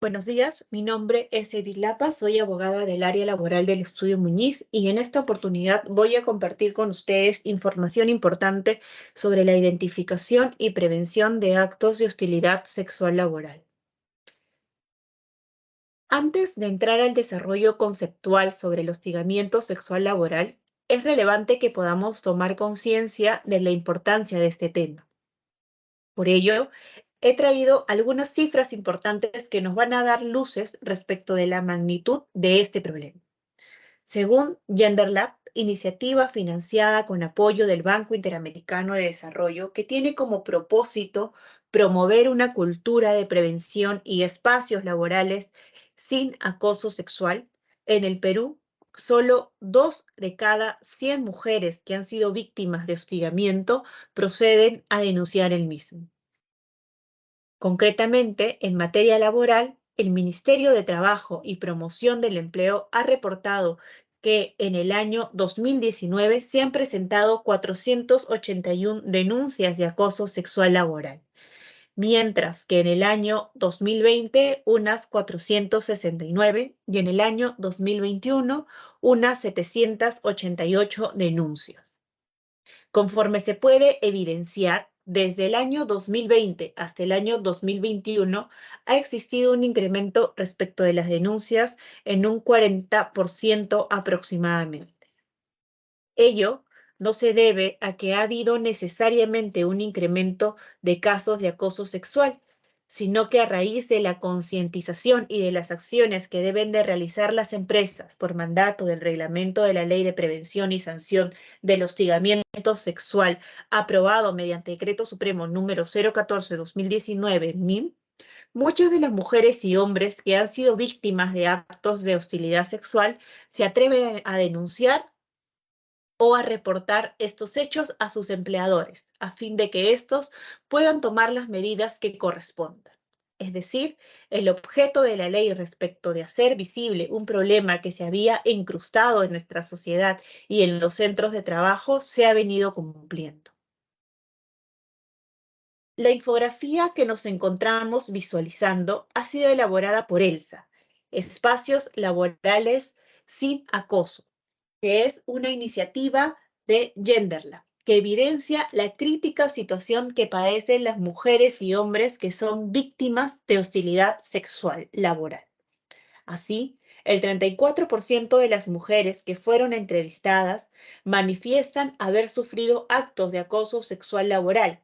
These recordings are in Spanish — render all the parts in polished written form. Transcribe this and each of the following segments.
Buenos días, mi nombre es Edith Lapa, soy abogada del área laboral del Estudio Muñiz y en esta oportunidad voy a compartir con ustedes información importante sobre la identificación y prevención de actos de hostilidad sexual laboral. Antes de entrar al desarrollo conceptual sobre el hostigamiento sexual laboral, es relevante que podamos tomar conciencia de la importancia de este tema. Por ello, he traído algunas cifras importantes que nos van a dar luces respecto de la magnitud de este problema. Según GenderLab, iniciativa financiada con apoyo del Banco Interamericano de Desarrollo, que tiene como propósito promover una cultura de prevención y espacios laborales sin acoso sexual, en el Perú, solo 2 de cada 100 mujeres que han sido víctimas de hostigamiento proceden a denunciar el mismo. Concretamente, en materia laboral, el Ministerio de Trabajo y Promoción del Empleo ha reportado que en el año 2019 se han presentado 481 denuncias de acoso sexual laboral, mientras que en el año 2020 unas 469 y en el año 2021 unas 788 denuncias. Conforme se puede evidenciar, desde el año 2020 hasta el año 2021 ha existido un incremento respecto de las denuncias en un 40% aproximadamente. Ello no se debe a que ha habido necesariamente un incremento de casos de acoso sexual, sino que a raíz de la concientización y de las acciones que deben de realizar las empresas por mandato del reglamento de la Ley de Prevención y Sanción del Hostigamiento Sexual, aprobado mediante Decreto Supremo número 014-2019, MIM, muchas de las mujeres y hombres que han sido víctimas de actos de hostilidad sexual se atreven a denunciar o a reportar estos hechos a sus empleadores, a fin de que estos puedan tomar las medidas que correspondan. Es decir, el objeto de la ley respecto de hacer visible un problema que se había incrustado en nuestra sociedad y en los centros de trabajo se ha venido cumpliendo. La infografía que nos encontramos visualizando ha sido elaborada por ELSA, Espacios Laborales Sin Acoso, que es una iniciativa de GenderLab, que evidencia la crítica situación que padecen las mujeres y hombres que son víctimas de hostilidad sexual laboral. Así, el 34% de las mujeres que fueron entrevistadas manifiestan haber sufrido actos de acoso sexual laboral.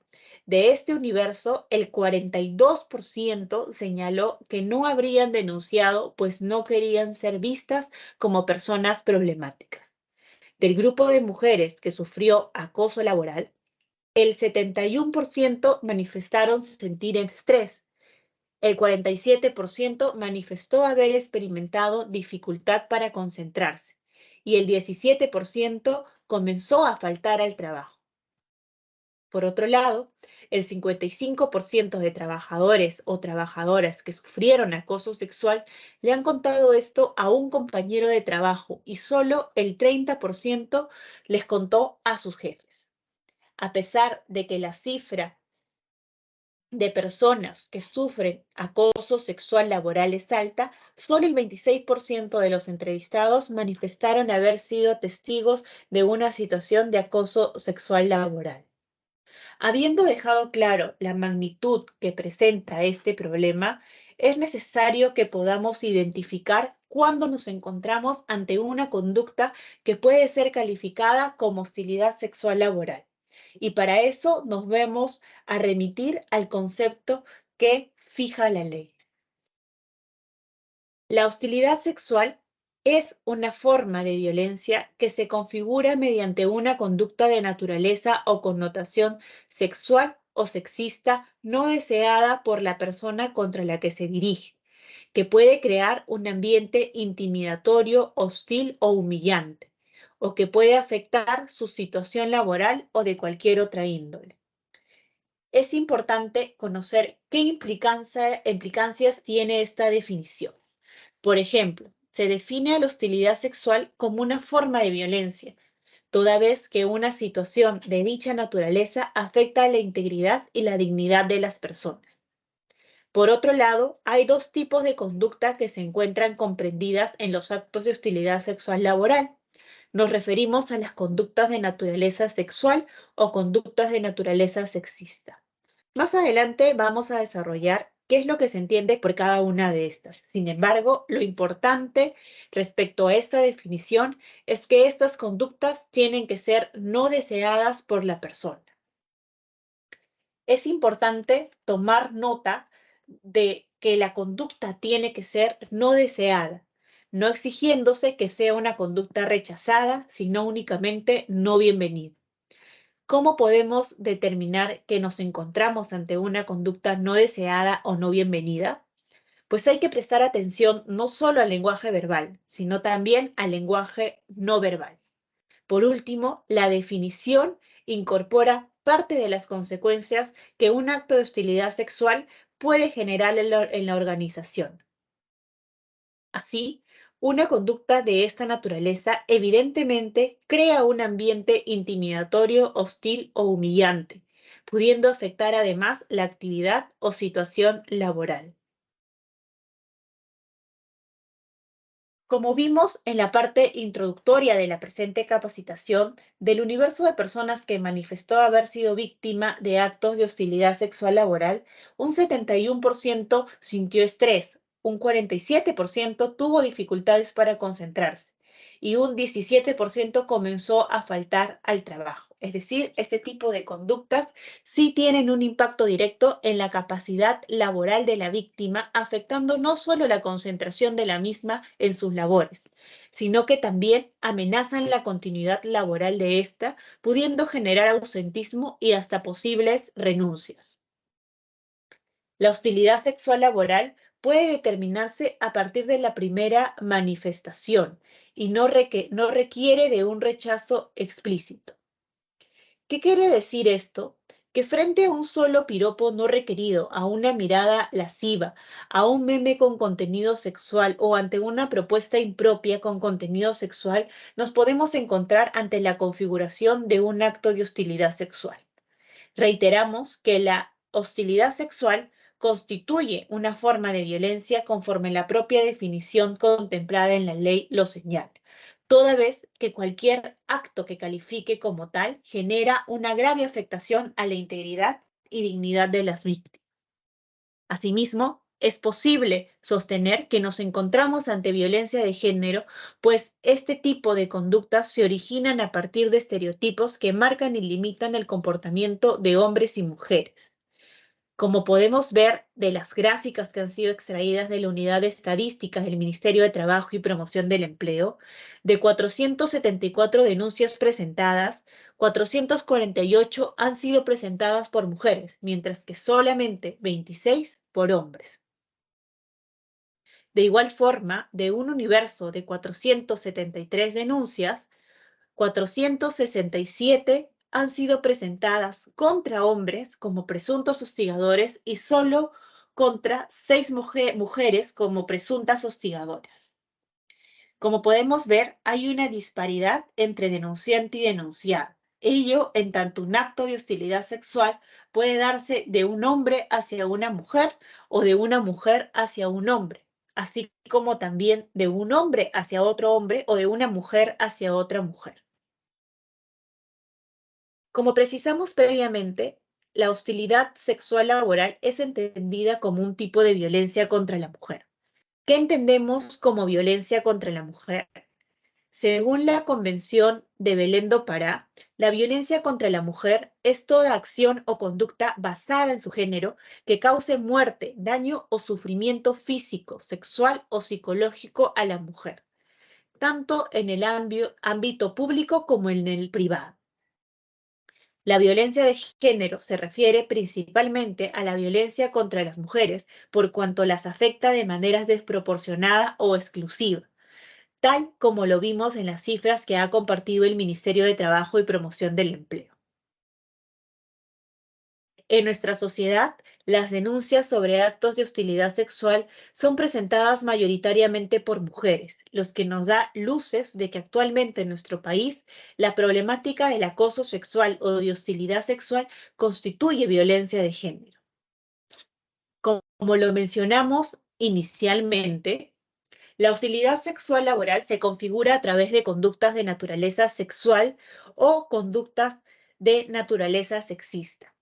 De este universo, el 42% señaló que no habrían denunciado pues no querían ser vistas como personas problemáticas. Del grupo de mujeres que sufrió acoso laboral, el 71% manifestaron sentir estrés, el 47% manifestó haber experimentado dificultad para concentrarse y el 17% comenzó a faltar al trabajo. Por otro lado, el 55% de trabajadores o trabajadoras que sufrieron acoso sexual le han contado esto a un compañero de trabajo y solo el 30% les contó a sus jefes. A pesar de que la cifra de personas que sufren acoso sexual laboral es alta, solo el 26% de los entrevistados manifestaron haber sido testigos de una situación de acoso sexual laboral. Habiendo dejado claro la magnitud que presenta este problema, es necesario que podamos identificar cuándo nos encontramos ante una conducta que puede ser calificada como hostilidad sexual laboral. Y para eso nos vamos a remitir al concepto que fija la ley. La hostilidad sexual es una forma de violencia que se configura mediante una conducta de naturaleza o connotación sexual o sexista no deseada por la persona contra la que se dirige, que puede crear un ambiente intimidatorio, hostil o humillante, o que puede afectar su situación laboral o de cualquier otra índole. Es importante conocer qué implicancias tiene esta definición. Por ejemplo, se define a la hostilidad sexual como una forma de violencia, toda vez que una situación de dicha naturaleza afecta a la integridad y la dignidad de las personas. Por otro lado, hay dos tipos de conducta que se encuentran comprendidas en los actos de hostilidad sexual laboral. Nos referimos a las conductas de naturaleza sexual o conductas de naturaleza sexista. Más adelante vamos a desarrollar qué es lo que se entiende por cada una de estas. Sin embargo, lo importante respecto a esta definición es que estas conductas tienen que ser no deseadas por la persona. Es importante tomar nota de que la conducta tiene que ser no deseada, no exigiéndose que sea una conducta rechazada, sino únicamente no bienvenida. ¿Cómo podemos determinar que nos encontramos ante una conducta no deseada o no bienvenida? Pues hay que prestar atención no solo al lenguaje verbal, sino también al lenguaje no verbal. Por último, la definición incorpora parte de las consecuencias que un acto de hostilidad sexual puede generar en la organización. Así, una conducta de esta naturaleza evidentemente crea un ambiente intimidatorio, hostil o humillante, pudiendo afectar además la actividad o situación laboral. Como vimos en la parte introductoria de la presente capacitación, del universo de personas que manifestó haber sido víctima de actos de hostilidad sexual laboral, un 71% sintió estrés, un 47% tuvo dificultades para concentrarse y un 17% comenzó a faltar al trabajo. Es decir, este tipo de conductas sí tienen un impacto directo en la capacidad laboral de la víctima, afectando no solo la concentración de la misma en sus labores, sino que también amenazan la continuidad laboral de ésta, pudiendo generar ausentismo y hasta posibles renuncias. La hostilidad sexual laboral puede determinarse a partir de la primera manifestación y no requiere de un rechazo explícito. ¿Qué quiere decir esto? Que frente a un solo piropo no requerido, a una mirada lasciva, a un meme con contenido sexual o ante una propuesta impropia con contenido sexual, nos podemos encontrar ante la configuración de un acto de hostilidad sexual. Reiteramos que la hostilidad sexual constituye una forma de violencia conforme la propia definición contemplada en la ley lo señala, toda vez que cualquier acto que califique como tal genera una grave afectación a la integridad y dignidad de las víctimas. Asimismo, es posible sostener que nos encontramos ante violencia de género, pues este tipo de conductas se originan a partir de estereotipos que marcan y limitan el comportamiento de hombres y mujeres. Como podemos ver de las gráficas que han sido extraídas de la Unidad de Estadísticas del Ministerio de Trabajo y Promoción del Empleo, de 474 denuncias presentadas, 448 han sido presentadas por mujeres, mientras que solamente 26 por hombres. De igual forma, de un universo de 473 denuncias, 467 han sido presentadas contra hombres como presuntos hostigadores y solo contra 6 mujeres como presuntas hostigadoras. Como podemos ver, hay una disparidad entre denunciante y denunciado. Ello en tanto un acto de hostilidad sexual puede darse de un hombre hacia una mujer o de una mujer hacia un hombre, así como también de un hombre hacia otro hombre o de una mujer hacia otra mujer. Como precisamos previamente, la hostilidad sexual laboral es entendida como un tipo de violencia contra la mujer. ¿Qué entendemos como violencia contra la mujer? Según la Convención de Belém do Pará, la violencia contra la mujer es toda acción o conducta basada en su género que cause muerte, daño o sufrimiento físico, sexual o psicológico a la mujer, tanto en el ámbito público como en el privado. La violencia de género se refiere principalmente a la violencia contra las mujeres por cuanto las afecta de manera desproporcionada o exclusiva, tal como lo vimos en las cifras que ha compartido el Ministerio de Trabajo y Promoción del Empleo. En nuestra sociedad, las denuncias sobre actos de hostilidad sexual son presentadas mayoritariamente por mujeres, lo que nos da luces de que actualmente en nuestro país la problemática del acoso sexual o de hostilidad sexual constituye violencia de género. Como lo mencionamos inicialmente, la hostilidad sexual laboral se configura a través de conductas de naturaleza sexual o conductas de naturaleza sexista.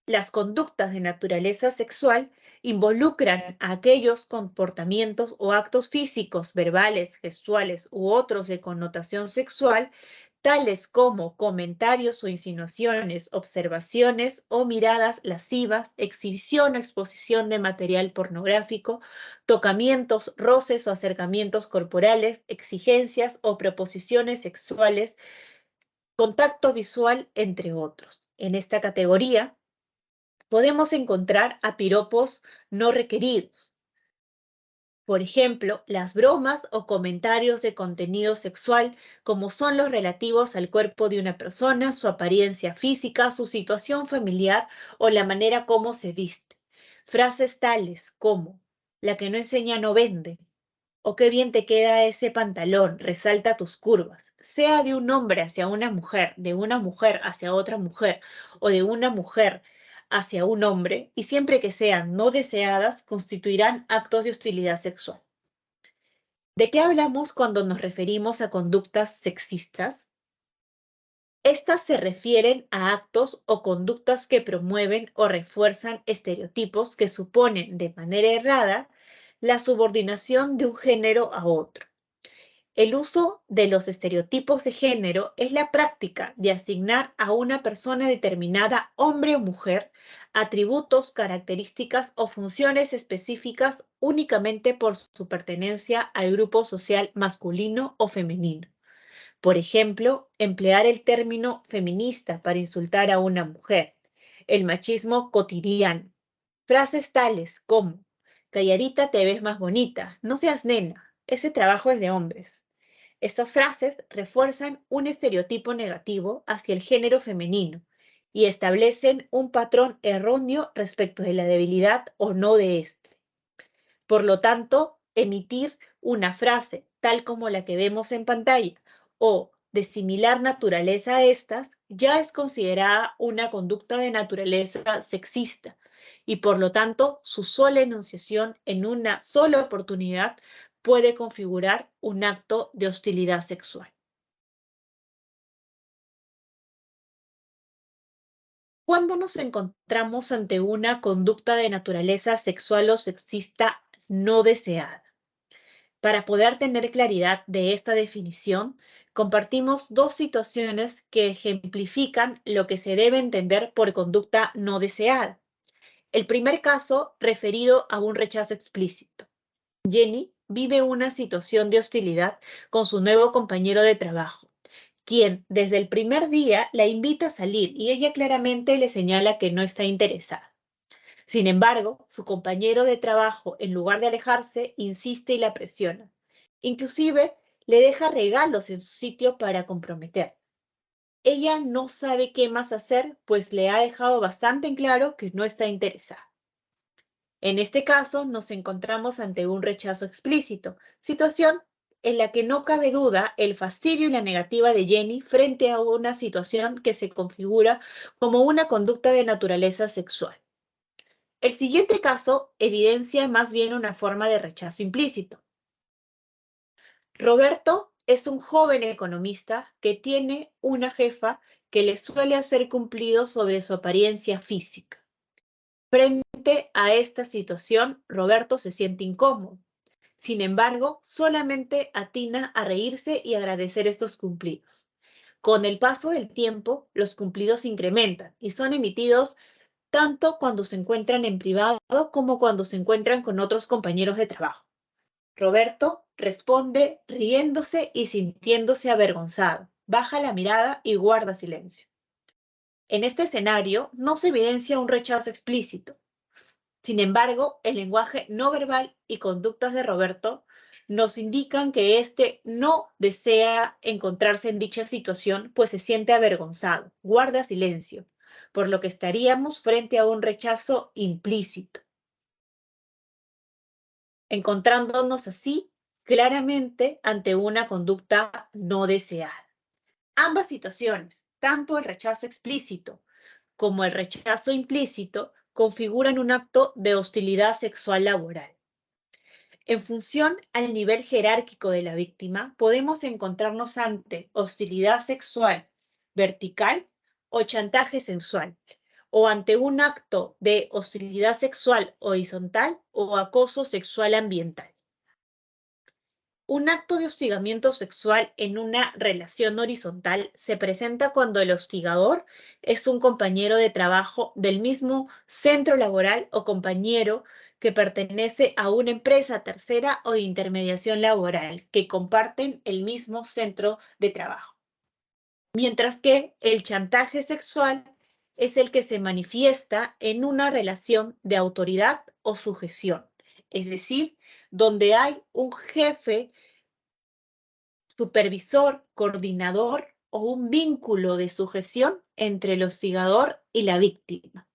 Las conductas de naturaleza sexual involucran aquellos comportamientos o actos físicos, verbales, gestuales u otros de connotación sexual, tales como comentarios o insinuaciones, observaciones o miradas lascivas, exhibición o exposición de material pornográfico, tocamientos, roces o acercamientos corporales, exigencias o proposiciones sexuales, contacto visual, entre otros. En esta categoría podemos encontrar a piropos no requeridos. Por ejemplo, las bromas o comentarios de contenido sexual, como son los relativos al cuerpo de una persona, su apariencia física, su situación familiar o la manera como se viste. Frases tales como, la que no enseña no vende, o qué bien te queda ese pantalón, resalta tus curvas, sea de un hombre hacia una mujer, de una mujer hacia otra mujer, o de una mujer hacia un hombre, y siempre que sean no deseadas, constituirán actos de hostilidad sexual. ¿De qué hablamos cuando nos referimos a conductas sexistas? Estas se refieren a actos o conductas que promueven o refuerzan estereotipos que suponen de manera errada la subordinación de un género a otro. El uso de los estereotipos de género es la práctica de asignar a una persona determinada, hombre o mujer, atributos, características o funciones específicas únicamente por su pertenencia al grupo social masculino o femenino. Por ejemplo, emplear el término feminista para insultar a una mujer. El machismo cotidiano. Frases tales como, calladita te ves más bonita, no seas nena, ese trabajo es de hombres. Estas frases refuerzan un estereotipo negativo hacia el género femenino y establecen un patrón erróneo respecto de la debilidad o no de éste. Por lo tanto, emitir una frase tal como la que vemos en pantalla o de similar naturaleza a estas ya es considerada una conducta de naturaleza sexista y por lo tanto su sola enunciación en una sola oportunidad puede configurar un acto de hostilidad sexual. Cuando nos encontramos ante una conducta de naturaleza sexual o sexista no deseada. Para poder tener claridad de esta definición, compartimos dos situaciones que ejemplifican lo que se debe entender por conducta no deseada. El primer caso, referido a un rechazo explícito. Jenny vive una situación de hostilidad con su nuevo compañero de trabajo, quien desde el primer día la invita a salir y ella claramente le señala que no está interesada. Sin embargo, su compañero de trabajo, en lugar de alejarse, insiste y la presiona. Inclusive, le deja regalos en su sitio para comprometer. Ella no sabe qué más hacer, pues le ha dejado bastante en claro que no está interesada. En este caso, nos encontramos ante un rechazo explícito, situación en la que no cabe duda el fastidio y la negativa de Jenny frente a una situación que se configura como una conducta de naturaleza sexual. El siguiente caso evidencia más bien una forma de rechazo implícito. Roberto es un joven economista que tiene una jefa que le suele hacer cumplidos sobre su apariencia física. Frente a esta situación, Roberto se siente incómodo. Sin embargo, solamente atina a reírse y agradecer estos cumplidos. Con el paso del tiempo, los cumplidos incrementan y son emitidos tanto cuando se encuentran en privado como cuando se encuentran con otros compañeros de trabajo. Roberto responde riéndose y sintiéndose avergonzado. Baja la mirada y guarda silencio. En este escenario no se evidencia un rechazo explícito. Sin embargo, el lenguaje no verbal y conductas de Roberto nos indican que éste no desea encontrarse en dicha situación, pues se siente avergonzado, guarda silencio, por lo que estaríamos frente a un rechazo implícito, encontrándonos así claramente ante una conducta no deseada. Ambas situaciones, tanto el rechazo explícito como el rechazo implícito, configuran un acto de hostilidad sexual laboral. En función al nivel jerárquico de la víctima, podemos encontrarnos ante hostilidad sexual vertical o chantaje sexual, o ante un acto de hostilidad sexual horizontal o acoso sexual ambiental. Un acto de hostigamiento sexual en una relación horizontal se presenta cuando el hostigador es un compañero de trabajo del mismo centro laboral o compañero que pertenece a una empresa tercera o de intermediación laboral que comparten el mismo centro de trabajo. Mientras que el chantaje sexual es el que se manifiesta en una relación de autoridad o sujeción, es decir, donde hay un jefe, supervisor, coordinador o un vínculo de sujeción entre el hostigador y la víctima.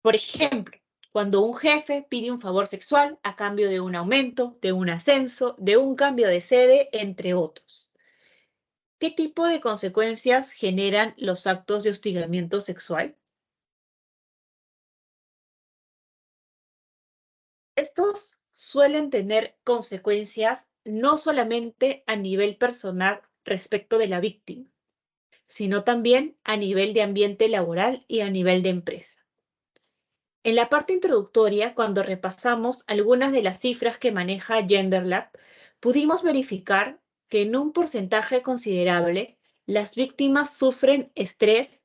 Por ejemplo, cuando un jefe pide un favor sexual a cambio de un aumento, de un ascenso, de un cambio de sede, entre otros. ¿Qué tipo de consecuencias generan los actos de hostigamiento sexual? Estos suelen tener consecuencias no solamente a nivel personal respecto de la víctima, sino también a nivel de ambiente laboral y a nivel de empresa. En la parte introductoria, cuando repasamos algunas de las cifras que maneja GenderLab, pudimos verificar que en un porcentaje considerable, las víctimas sufren estrés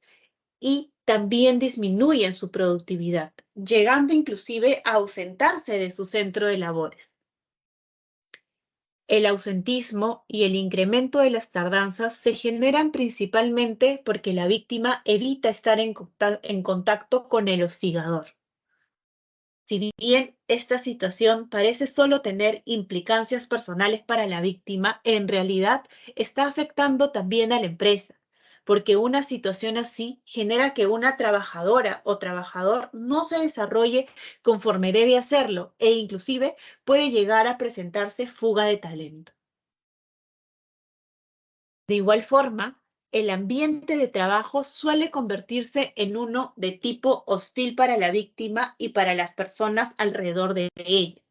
y también disminuyen su productividad, llegando inclusive a ausentarse de su centro de labores. El ausentismo y el incremento de las tardanzas se generan principalmente porque la víctima evita estar en contacto con el hostigador. Si bien esta situación parece solo tener implicancias personales para la víctima, en realidad está afectando también a la empresa, porque una situación así genera que una trabajadora o trabajador no se desarrolle conforme debe hacerlo e inclusive puede llegar a presentarse fuga de talento. De igual forma, el ambiente de trabajo suele convertirse en uno de tipo hostil para la víctima y para las personas alrededor de ella.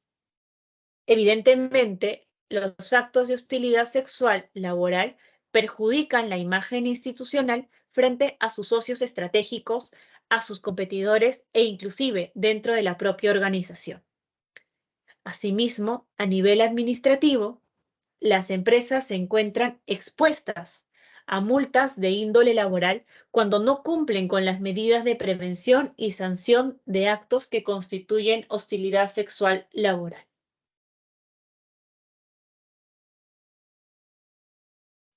Evidentemente, los actos de hostilidad sexual laboral perjudican la imagen institucional frente a sus socios estratégicos, a sus competidores e inclusive dentro de la propia organización. Asimismo, a nivel administrativo, las empresas se encuentran expuestas a multas de índole laboral cuando no cumplen con las medidas de prevención y sanción de actos que constituyen hostilidad sexual laboral.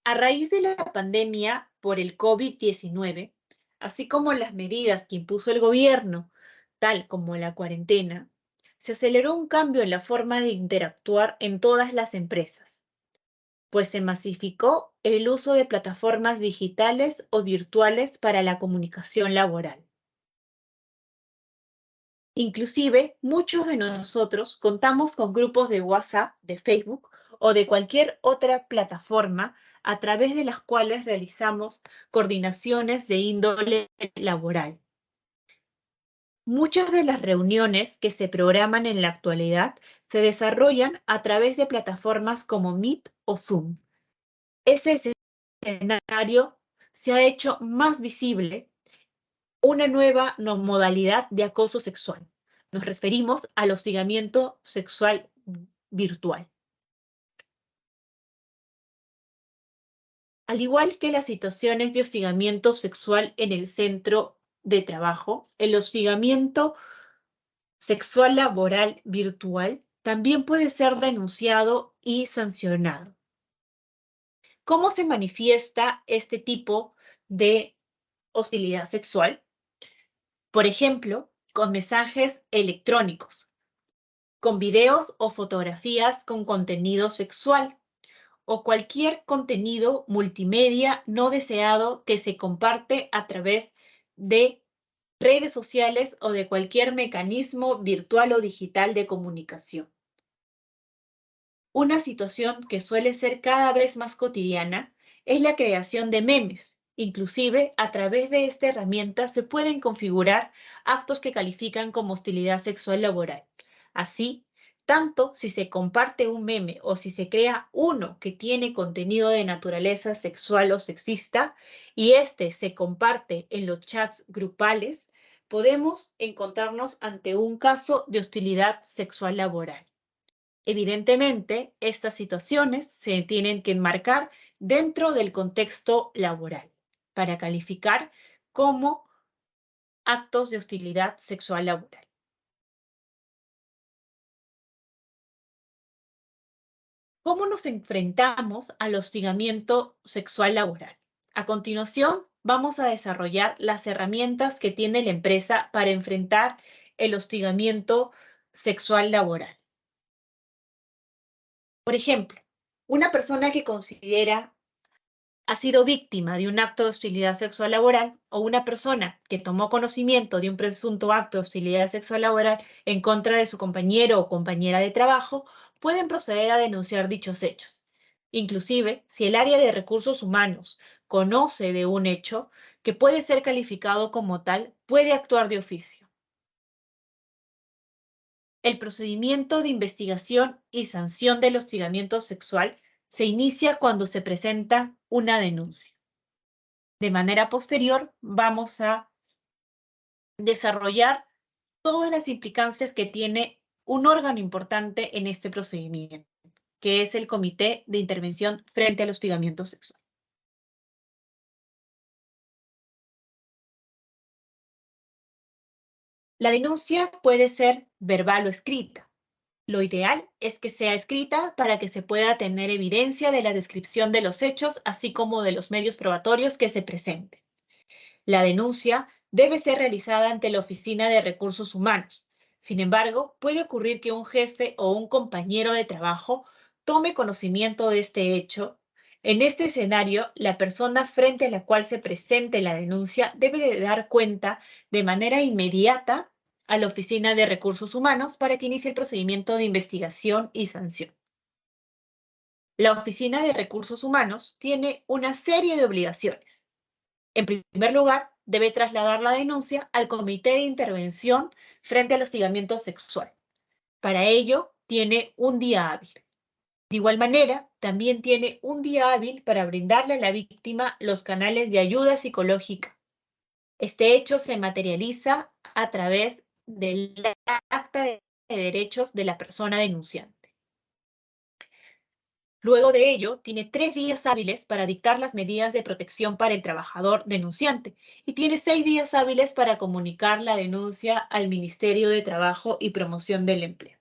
A raíz de la pandemia por el COVID-19, así como las medidas que impuso el gobierno, tal como la cuarentena, se aceleró un cambio en la forma de interactuar en todas las empresas, pues se masificó el uso de plataformas digitales o virtuales para la comunicación laboral. Inclusive, muchos de nosotros contamos con grupos de WhatsApp, de Facebook o de cualquier otra plataforma a través de las cuales realizamos coordinaciones de índole laboral. Muchas de las reuniones que se programan en la actualidad se desarrollan a través de plataformas como Meet o Zoom. Ese escenario se ha hecho más visible una nueva modalidad de acoso sexual. Nos referimos al hostigamiento sexual virtual. Al igual que las situaciones de hostigamiento sexual en el centro de trabajo, el hostigamiento sexual laboral virtual también puede ser denunciado y sancionado. ¿Cómo se manifiesta este tipo de hostilidad sexual? Por ejemplo, con mensajes electrónicos, con videos o fotografías con contenido sexual o cualquier contenido multimedia no deseado que se comparte a través de redes sociales o de cualquier mecanismo virtual o digital de comunicación. Una situación que suele ser cada vez más cotidiana es la creación de memes Inclusive, a través de esta herramienta se pueden configurar actos que califican como hostilidad sexual laboral. Así, tanto si se comparte un meme o si se crea uno que tiene contenido de naturaleza sexual o sexista y este se comparte en los chats grupales, podemos encontrarnos ante un caso de hostilidad sexual laboral. Evidentemente, estas situaciones se tienen que enmarcar dentro del contexto laboral para calificar como actos de hostilidad sexual laboral. ¿Cómo nos enfrentamos al hostigamiento sexual laboral? A continuación, vamos a desarrollar las herramientas que tiene la empresa para enfrentar el hostigamiento sexual laboral. Por ejemplo, una persona que considera ha sido víctima de un acto de hostilidad sexual laboral o una persona que tomó conocimiento de un presunto acto de hostilidad sexual laboral en contra de su compañero o compañera de trabajo, pueden proceder a denunciar dichos hechos. Inclusive, si el área de recursos humanos conoce de un hecho que puede ser calificado como tal, puede actuar de oficio. El procedimiento de investigación y sanción del hostigamiento sexual se inicia cuando se presenta una denuncia. De manera posterior, vamos a desarrollar todas las implicancias que tiene un órgano importante en este procedimiento, que es el Comité de Intervención frente al Hostigamiento Sexual. La denuncia puede ser verbal o escrita. Lo ideal es que sea escrita para que se pueda tener evidencia de la descripción de los hechos, así como de los medios probatorios que se presenten. La denuncia debe ser realizada ante la Oficina de Recursos Humanos. Sin embargo, puede ocurrir que un jefe o un compañero de trabajo tome conocimiento de este hecho. En este escenario, la persona frente a la cual se presente la denuncia debe de dar cuenta de manera inmediata a la Oficina de Recursos Humanos para que inicie el procedimiento de investigación y sanción. La Oficina de Recursos Humanos tiene una serie de obligaciones. En primer lugar, debe trasladar la denuncia al Comité de Intervención frente al hostigamiento sexual. Para ello, tiene un día hábil. De igual manera, también tiene un día hábil para brindarle a la víctima los canales de ayuda psicológica. Este hecho se materializa a través del acta de derechos de la persona denunciante. Luego de ello, tiene 3 días hábiles para dictar las medidas de protección para el trabajador denunciante y tiene 6 días hábiles para comunicar la denuncia al Ministerio de Trabajo y Promoción del Empleo.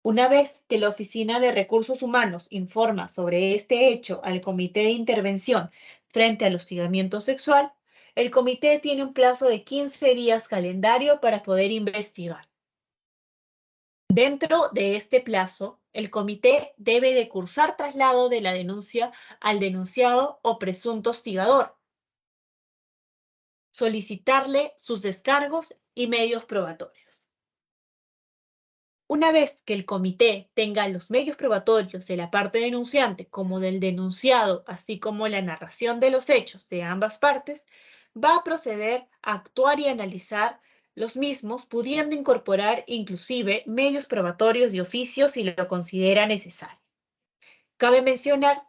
Una vez que la Oficina de Recursos Humanos informa sobre este hecho al Comité de Intervención frente al hostigamiento sexual, el comité tiene un plazo de 15 días calendario para poder investigar. Dentro de este plazo, el comité debe de cursar traslado de la denuncia al denunciado o presunto hostigador, solicitarle sus descargos y medios probatorios. Una vez que el comité tenga los medios probatorios de la parte denunciante como del denunciado, así como la narración de los hechos de ambas partes, va a proceder a actuar y analizar los mismos, pudiendo incorporar inclusive medios probatorios de oficio si lo considera necesario. Cabe mencionar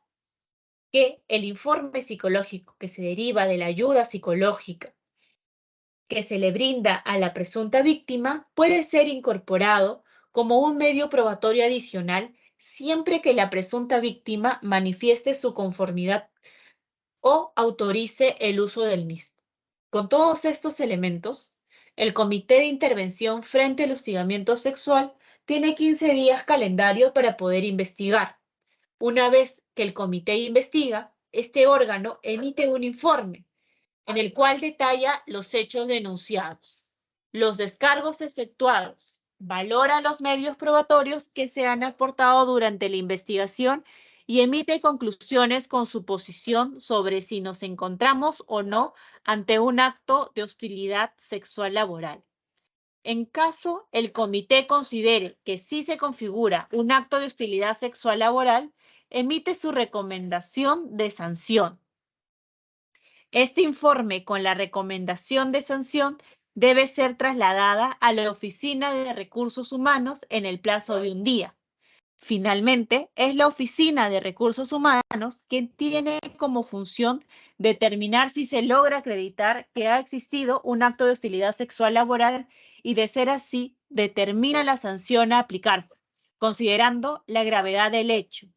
que el informe psicológico que se deriva de la ayuda psicológica que se le brinda a la presunta víctima puede ser incorporado como un medio probatorio adicional siempre que la presunta víctima manifieste su conformidad o autorice el uso del mismo. Con todos estos elementos, el Comité de Intervención frente al hostigamiento sexual tiene 15 días calendario para poder investigar. Una vez que el comité investiga, este órgano emite un informe en el cual detalla los hechos denunciados, los descargos efectuados, valora los medios probatorios que se han aportado durante la investigación y emite conclusiones con su posición sobre si nos encontramos o no ante un acto de hostilidad sexual laboral. En caso el comité considere que sí se configura un acto de hostilidad sexual laboral, emite su recomendación de sanción. Este informe con la recomendación de sanción debe ser trasladada a la Oficina de Recursos Humanos en el plazo de un día. Finalmente, es la Oficina de Recursos Humanos quien tiene como función determinar si se logra acreditar que ha existido un acto de hostilidad sexual laboral y, de ser así, determina la sanción a aplicarse, considerando la gravedad del hecho.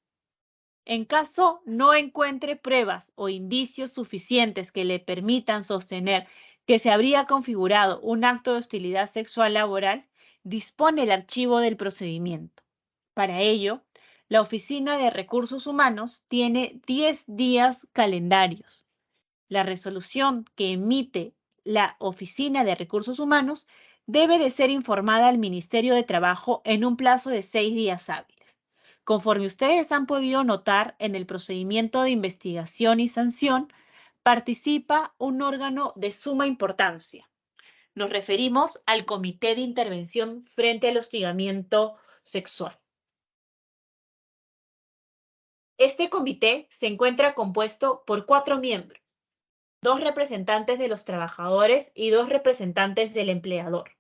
En caso no encuentre pruebas o indicios suficientes que le permitan sostener que se habría configurado un acto de hostilidad sexual laboral, dispone el archivo del procedimiento. Para ello, la Oficina de Recursos Humanos tiene 10 días calendarios. La resolución que emite la Oficina de Recursos Humanos debe de ser informada al Ministerio de Trabajo en un plazo de 6 días hábiles. Conforme ustedes han podido notar, en el procedimiento de investigación y sanción participa un órgano de suma importancia. Nos referimos al Comité de Intervención frente al hostigamiento sexual. Este comité se encuentra compuesto por 4 miembros, 2 representantes de los trabajadores y 2 representantes del empleador.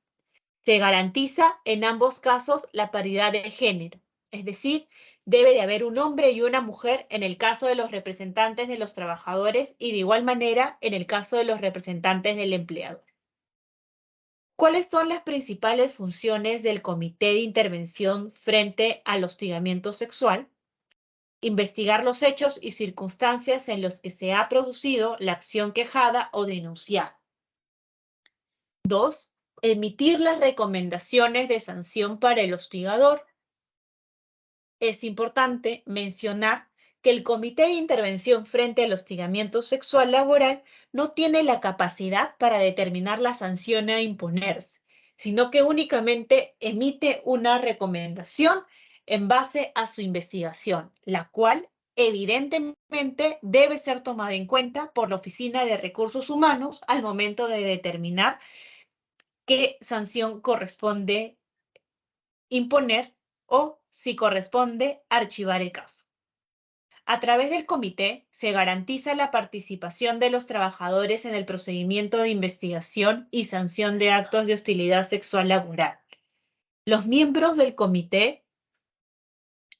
Se garantiza en ambos casos la paridad de género, es decir, debe de haber un hombre y una mujer en el caso de los representantes de los trabajadores y de igual manera en el caso de los representantes del empleador. ¿Cuáles son las principales funciones del Comité de Intervención frente al hostigamiento sexual? Investigar los hechos y circunstancias en los que se ha producido la acción quejada o denunciada. 2. Emitir las recomendaciones de sanción para el hostigador. Es importante mencionar que el Comité de Intervención frente al hostigamiento sexual laboral no tiene la capacidad para determinar la sanción a imponerse, sino que únicamente emite una recomendación en base a su investigación, la cual evidentemente debe ser tomada en cuenta por la Oficina de Recursos Humanos al momento de determinar qué sanción corresponde imponer o, si corresponde, archivar el caso. A través del comité se garantiza la participación de los trabajadores en el procedimiento de investigación y sanción de actos de hostilidad sexual laboral. Los miembros del comité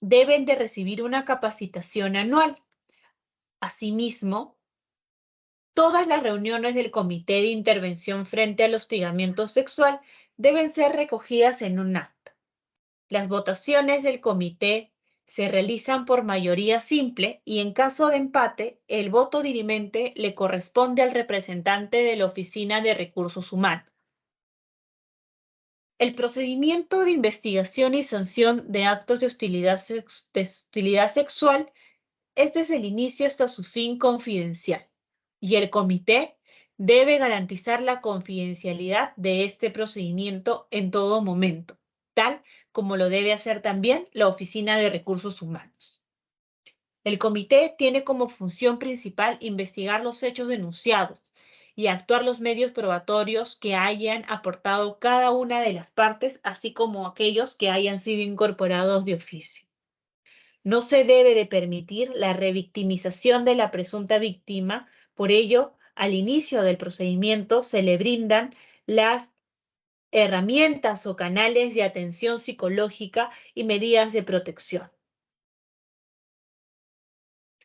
deben de recibir una capacitación anual. Asimismo, todas las reuniones del Comité de Intervención frente al hostigamiento sexual deben ser recogidas en un acta. Las votaciones del comité se realizan por mayoría simple y en caso de empate, el voto dirimente le corresponde al representante de la Oficina de Recursos Humanos. El procedimiento de investigación y sanción de actos de hostilidad sexual es desde el inicio hasta su fin confidencial y el comité debe garantizar la confidencialidad de este procedimiento en todo momento, tal como lo debe hacer también la Oficina de Recursos Humanos. El comité tiene como función principal investigar los hechos denunciados y actuar los medios probatorios que hayan aportado cada una de las partes, así como aquellos que hayan sido incorporados de oficio. No se debe de permitir la revictimización de la presunta víctima, por ello, al inicio del procedimiento se le brindan las herramientas o canales de atención psicológica y medidas de protección.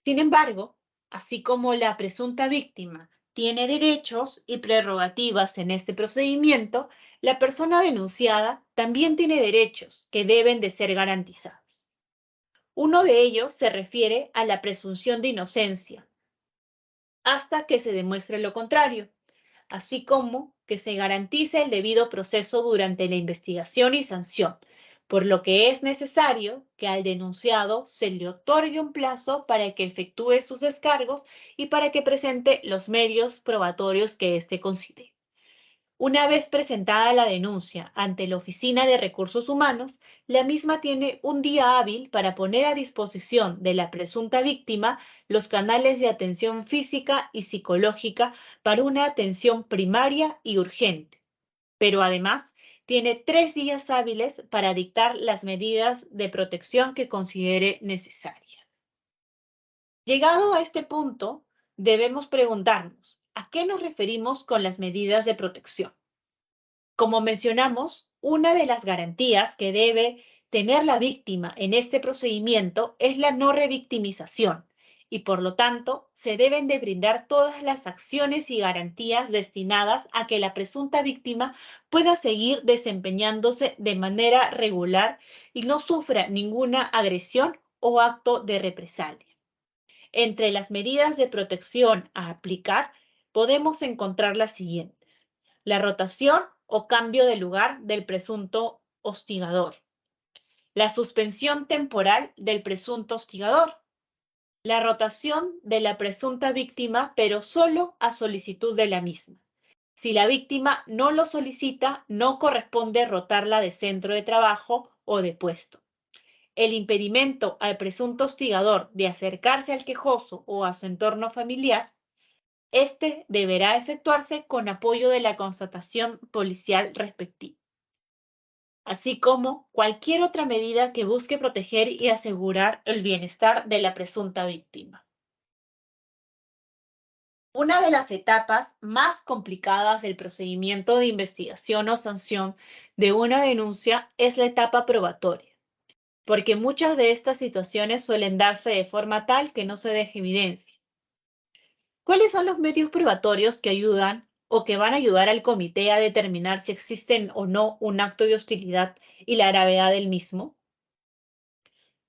Sin embargo, así como la presunta víctima tiene derechos y prerrogativas en este procedimiento, la persona denunciada también tiene derechos que deben de ser garantizados. Uno de ellos se refiere a la presunción de inocencia, hasta que se demuestre lo contrario, así como que se garantice el debido proceso durante la investigación y sanción, por lo que es necesario que al denunciado se le otorgue un plazo para que efectúe sus descargos y para que presente los medios probatorios que éste considere. Una vez presentada la denuncia ante la Oficina de Recursos Humanos, la misma tiene un día hábil para poner a disposición de la presunta víctima los canales de atención física y psicológica para una atención primaria y urgente. Pero además, tiene 3 días hábiles para dictar las medidas de protección que considere necesarias. Llegado a este punto, debemos preguntarnos, ¿a qué nos referimos con las medidas de protección? Como mencionamos, una de las garantías que debe tener la víctima en este procedimiento es la no revictimización y por lo tanto se deben de brindar todas las acciones y garantías destinadas a que la presunta víctima pueda seguir desempeñándose de manera regular y no sufra ninguna agresión o acto de represalia. Entre las medidas de protección a aplicar, podemos encontrar las siguientes: la rotación o cambio de lugar del presunto hostigador, la suspensión temporal del presunto hostigador, la rotación de la presunta víctima, pero solo a solicitud de la misma. Si la víctima no lo solicita, no corresponde rotarla de centro de trabajo o de puesto. El impedimento al presunto hostigador de acercarse al quejoso o a su entorno familiar, este deberá efectuarse con apoyo de la constatación policial respectiva, así como cualquier otra medida que busque proteger y asegurar el bienestar de la presunta víctima. Una de las etapas más complicadas del procedimiento de investigación o sanción de una denuncia es la etapa probatoria, porque muchas de estas situaciones suelen darse de forma tal que no se deje evidencia. ¿Cuáles son los medios probatorios que ayudan o que van a ayudar al comité a determinar si existen o no un acto de hostilidad y la gravedad del mismo?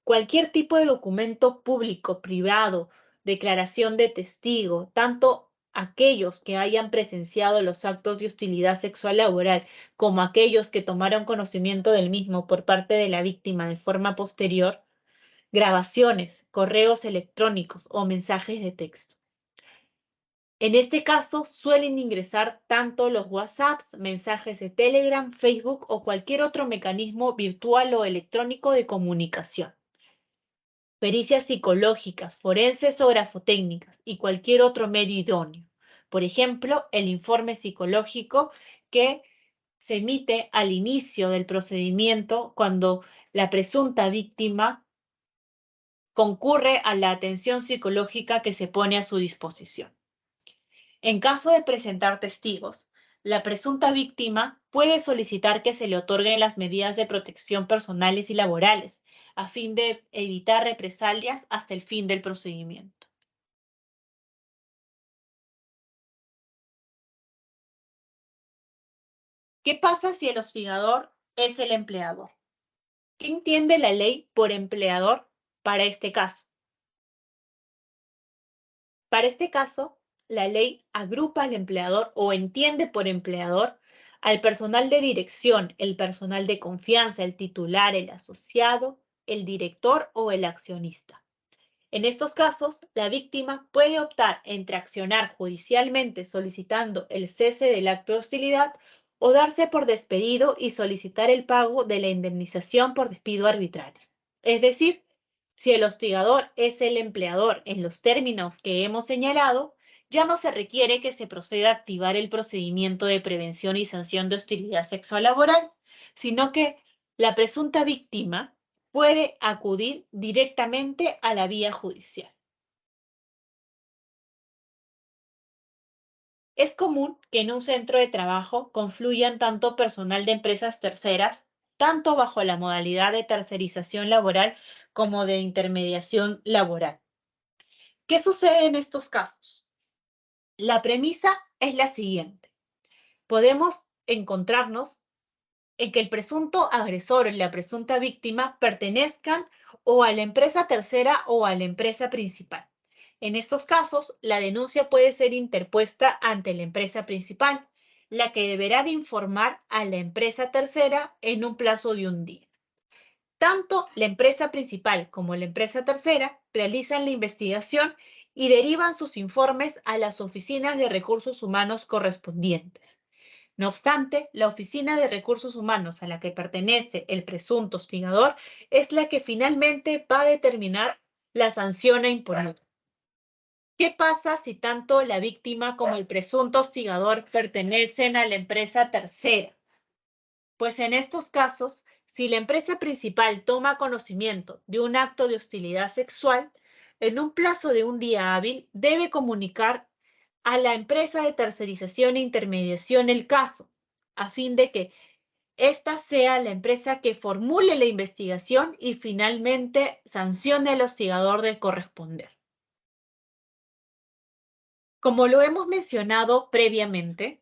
Cualquier tipo de documento público, privado, declaración de testigo, tanto aquellos que hayan presenciado los actos de hostilidad sexual laboral como aquellos que tomaron conocimiento del mismo por parte de la víctima de forma posterior, grabaciones, correos electrónicos o mensajes de texto. En este caso, suelen ingresar tanto los WhatsApps, mensajes de Telegram, Facebook o cualquier otro mecanismo virtual o electrónico de comunicación. Pericias psicológicas, forenses o grafotécnicas y cualquier otro medio idóneo. Por ejemplo, el informe psicológico que se emite al inicio del procedimiento cuando la presunta víctima concurre a la atención psicológica que se pone a su disposición. En caso de presentar testigos, la presunta víctima puede solicitar que se le otorguen las medidas de protección personales y laborales, a fin de evitar represalias hasta el fin del procedimiento. ¿Qué pasa si el hostigador es el empleador? ¿Qué entiende la ley por empleador para este caso? Para este caso, la ley agrupa al empleador o entiende por empleador al personal de dirección, el personal de confianza, el titular, el asociado, el director o el accionista. En estos casos, la víctima puede optar entre accionar judicialmente solicitando el cese del acto de hostilidad o darse por despedido y solicitar el pago de la indemnización por despido arbitrario. Es decir, si el hostigador es el empleador en los términos que hemos señalado, ya no se requiere que se proceda a activar el procedimiento de prevención y sanción de hostilidad sexual laboral, sino que la presunta víctima puede acudir directamente a la vía judicial. Es común que en un centro de trabajo confluyan tanto personal de empresas terceras, tanto bajo la modalidad de tercerización laboral como de intermediación laboral. ¿Qué sucede en estos casos? La premisa es la siguiente. Podemos encontrarnos en que el presunto agresor o la presunta víctima pertenezcan o a la empresa tercera o a la empresa principal. En estos casos, la denuncia puede ser interpuesta ante la empresa principal, la que deberá de informar a la empresa tercera en un plazo de un día. Tanto la empresa principal como la empresa tercera realizan la investigación y derivan sus informes a las oficinas de recursos humanos correspondientes. No obstante, la Oficina de Recursos Humanos a la que pertenece el presunto hostigador es la que finalmente va a determinar la sanción a imponer. ¿Qué pasa si tanto la víctima como el presunto hostigador pertenecen a la empresa tercera? Pues en estos casos, si la empresa principal toma conocimiento de un acto de hostilidad sexual, en un plazo de un día hábil, debe comunicar a la empresa de tercerización e intermediación el caso, a fin de que esta sea la empresa que formule la investigación y finalmente sancione al hostigador de corresponder. Como lo hemos mencionado previamente,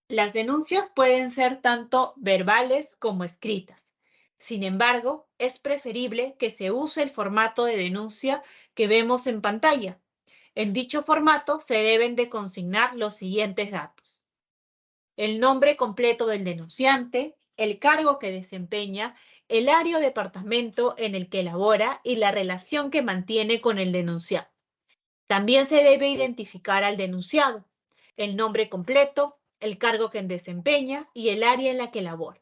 las denuncias pueden ser tanto verbales como escritas. Sin embargo, es preferible que se use el formato de denuncia que vemos en pantalla. En dicho formato se deben de consignar los siguientes datos: el nombre completo del denunciante, el cargo que desempeña, el área o departamento en el que labora y la relación que mantiene con el denunciado. También se debe identificar al denunciado, el nombre completo, el cargo que desempeña y el área en la que labora.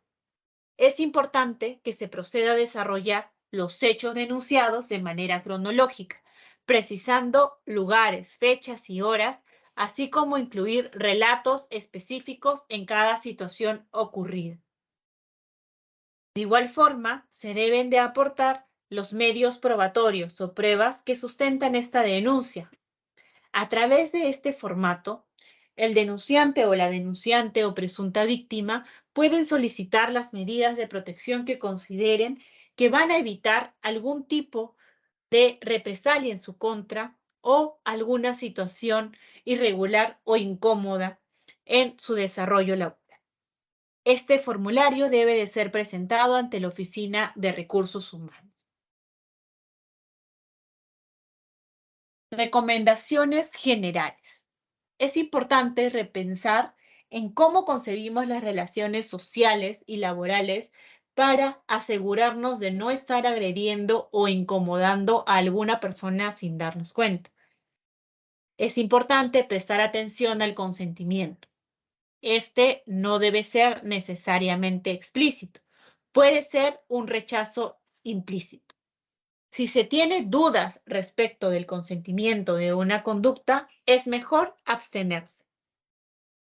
Es importante que se proceda a desarrollar los hechos denunciados de manera cronológica, precisando lugares, fechas y horas, así como incluir relatos específicos en cada situación ocurrida. De igual forma, se deben de aportar los medios probatorios o pruebas que sustentan esta denuncia. A través de este formato, el denunciante o la denunciante o presunta víctima pueden solicitar las medidas de protección que consideren que van a evitar algún tipo de represalia en su contra o alguna situación irregular o incómoda en su desarrollo laboral. Este formulario debe de ser presentado ante la Oficina de Recursos Humanos. Recomendaciones generales. Es importante repensar en cómo concebimos las relaciones sociales y laborales para asegurarnos de no estar agrediendo o incomodando a alguna persona sin darnos cuenta. Es importante prestar atención al consentimiento. Este no debe ser necesariamente explícito. Puede ser un rechazo implícito. Si se tiene dudas respecto del consentimiento de una conducta, es mejor abstenerse.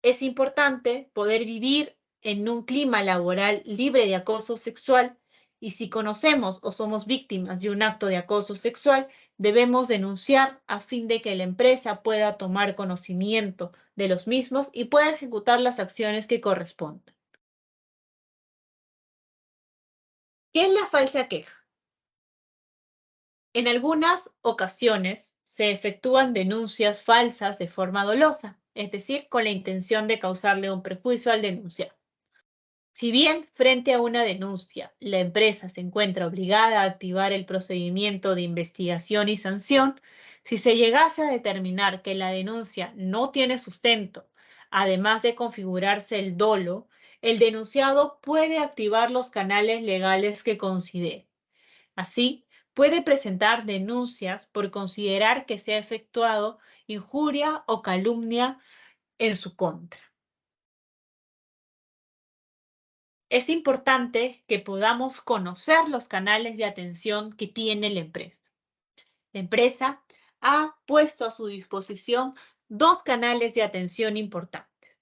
Es importante poder vivir en un clima laboral libre de acoso sexual y si conocemos o somos víctimas de un acto de acoso sexual, debemos denunciar a fin de que la empresa pueda tomar conocimiento de los mismos y pueda ejecutar las acciones que correspondan. ¿Qué es la falsa queja? En algunas ocasiones se efectúan denuncias falsas de forma dolosa, es decir, con la intención de causarle un perjuicio al denunciado. Si bien frente a una denuncia la empresa se encuentra obligada a activar el procedimiento de investigación y sanción, si se llegase a determinar que la denuncia no tiene sustento, además de configurarse el dolo, el denunciado puede activar los canales legales que considere. Así, puede presentar denuncias por considerar que se ha efectuado injuria o calumnia en su contra. Es importante que podamos conocer los canales de atención que tiene la empresa. La empresa ha puesto a su disposición dos canales de atención importantes.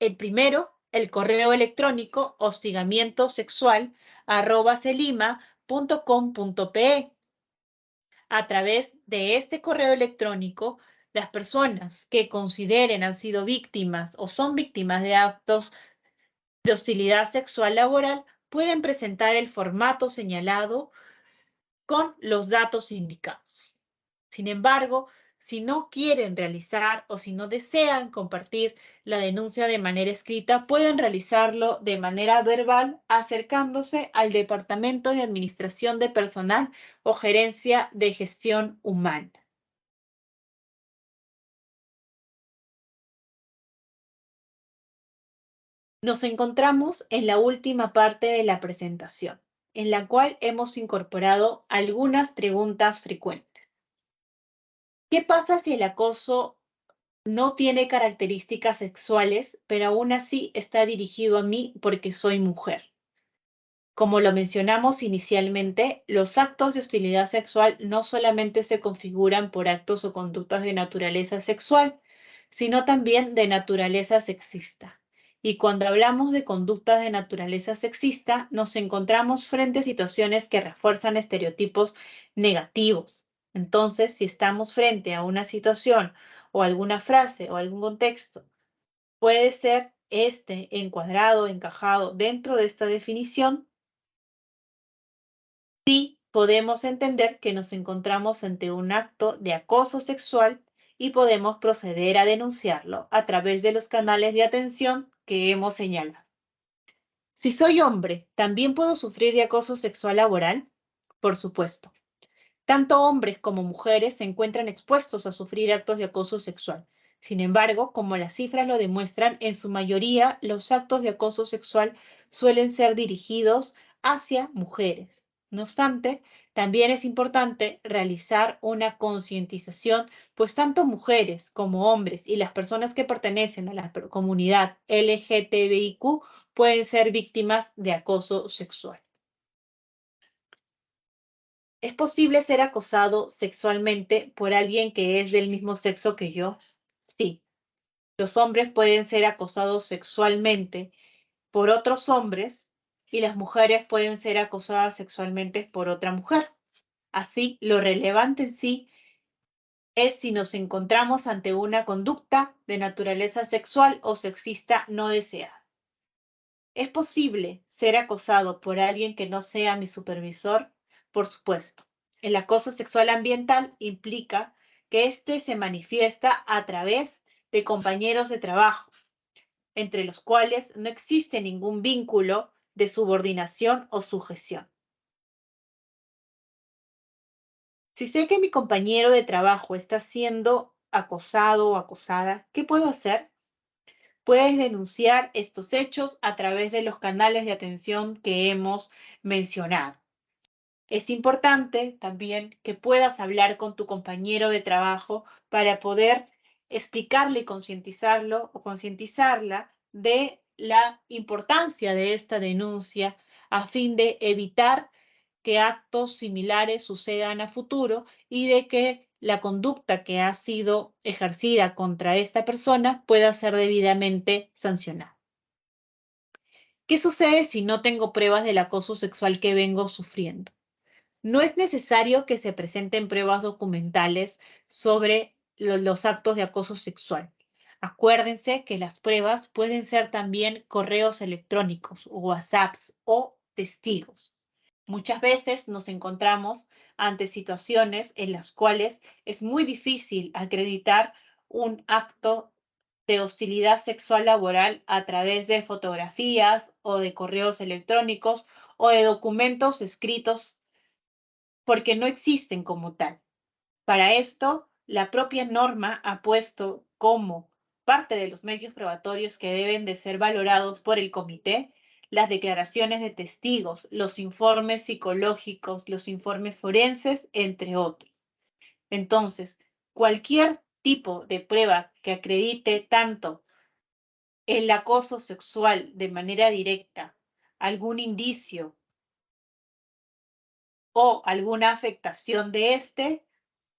El primero, el correo electrónico hostigamientosexual@celima.com.pe. A través de este correo electrónico, las personas que consideren han sido víctimas o son víctimas de actos de hostilidad sexual laboral pueden presentar el formato señalado con los datos indicados. Sin embargo, si no quieren realizar o si no desean compartir la denuncia de manera escrita, pueden realizarlo de manera verbal acercándose al Departamento de Administración de Personal o Gerencia de Gestión Humana. Nos encontramos en la última parte de la presentación, en la cual hemos incorporado algunas preguntas frecuentes. ¿Qué pasa si el acoso no tiene características sexuales, pero aún así está dirigido a mí porque soy mujer? Como lo mencionamos inicialmente, los actos de hostilidad sexual no solamente se configuran por actos o conductas de naturaleza sexual, sino también de naturaleza sexista. Y cuando hablamos de conductas de naturaleza sexista, nos encontramos frente a situaciones que refuerzan estereotipos negativos, Entonces, si estamos frente a una situación o alguna frase o algún contexto, puede ser encuadrado, encajado dentro de esta definición, sí podemos entender que nos encontramos ante un acto de acoso sexual y podemos proceder a denunciarlo a través de los canales de atención que hemos señalado. Si soy hombre, ¿también puedo sufrir de acoso sexual laboral? Por supuesto. Tanto hombres como mujeres se encuentran expuestos a sufrir actos de acoso sexual. Sin embargo, como las cifras lo demuestran, en su mayoría los actos de acoso sexual suelen ser dirigidos hacia mujeres. No obstante, también es importante realizar una concientización, pues tanto mujeres como hombres y las personas que pertenecen a la comunidad LGTBIQ pueden ser víctimas de acoso sexual. ¿Es posible ser acosado sexualmente por alguien que es del mismo sexo que yo? Sí, los hombres pueden ser acosados sexualmente por otros hombres y las mujeres pueden ser acosadas sexualmente por otra mujer. Así, lo relevante en sí es si nos encontramos ante una conducta de naturaleza sexual o sexista no deseada. ¿Es posible ser acosado por alguien que no sea mi supervisor? Por supuesto. El acoso sexual ambiental implica que éste se manifiesta a través de compañeros de trabajo, entre los cuales no existe ningún vínculo de subordinación o sujeción. Si sé que mi compañero de trabajo está siendo acosado o acosada, ¿qué puedo hacer? Puedes denunciar estos hechos a través de los canales de atención que hemos mencionado. Es importante también que puedas hablar con tu compañero de trabajo para poder explicarle y concientizarlo o concientizarla de la importancia de esta denuncia a fin de evitar que actos similares sucedan a futuro y de que la conducta que ha sido ejercida contra esta persona pueda ser debidamente sancionada. ¿Qué sucede si no tengo pruebas del acoso sexual que vengo sufriendo? No es necesario que se presenten pruebas documentales sobre los actos de acoso sexual. Acuérdense que las pruebas pueden ser también correos electrónicos, WhatsApps o testigos. Muchas veces nos encontramos ante situaciones en las cuales es muy difícil acreditar un acto de hostilidad sexual laboral a través de fotografías o de correos electrónicos o de documentos escritos porque no existen como tal. Para esto, la propia norma ha puesto como parte de los medios probatorios que deben de ser valorados por el comité las declaraciones de testigos, los informes psicológicos, los informes forenses, entre otros. Entonces, cualquier tipo de prueba que acredite tanto el acoso sexual de manera directa, algún indicio o alguna afectación de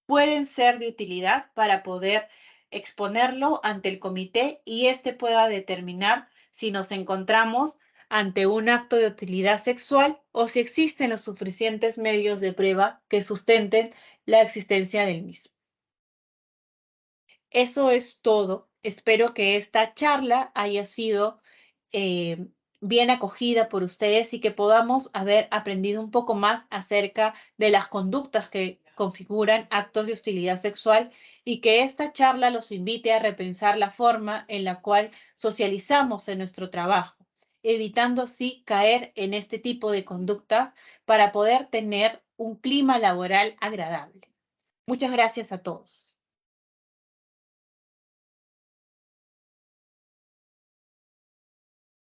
pueden ser de utilidad para poder exponerlo ante el comité y éste pueda determinar si nos encontramos ante un acto de utilidad sexual o si existen los suficientes medios de prueba que sustenten la existencia del mismo. Eso es todo. Espero que esta charla haya sido eh, bien acogida por ustedes y que podamos haber aprendido un poco más acerca de las conductas que configuran actos de hostilidad sexual y que esta charla los invite a repensar la forma en la cual socializamos en nuestro trabajo, evitando así caer en este tipo de conductas para poder tener un clima laboral agradable. Muchas gracias a todos.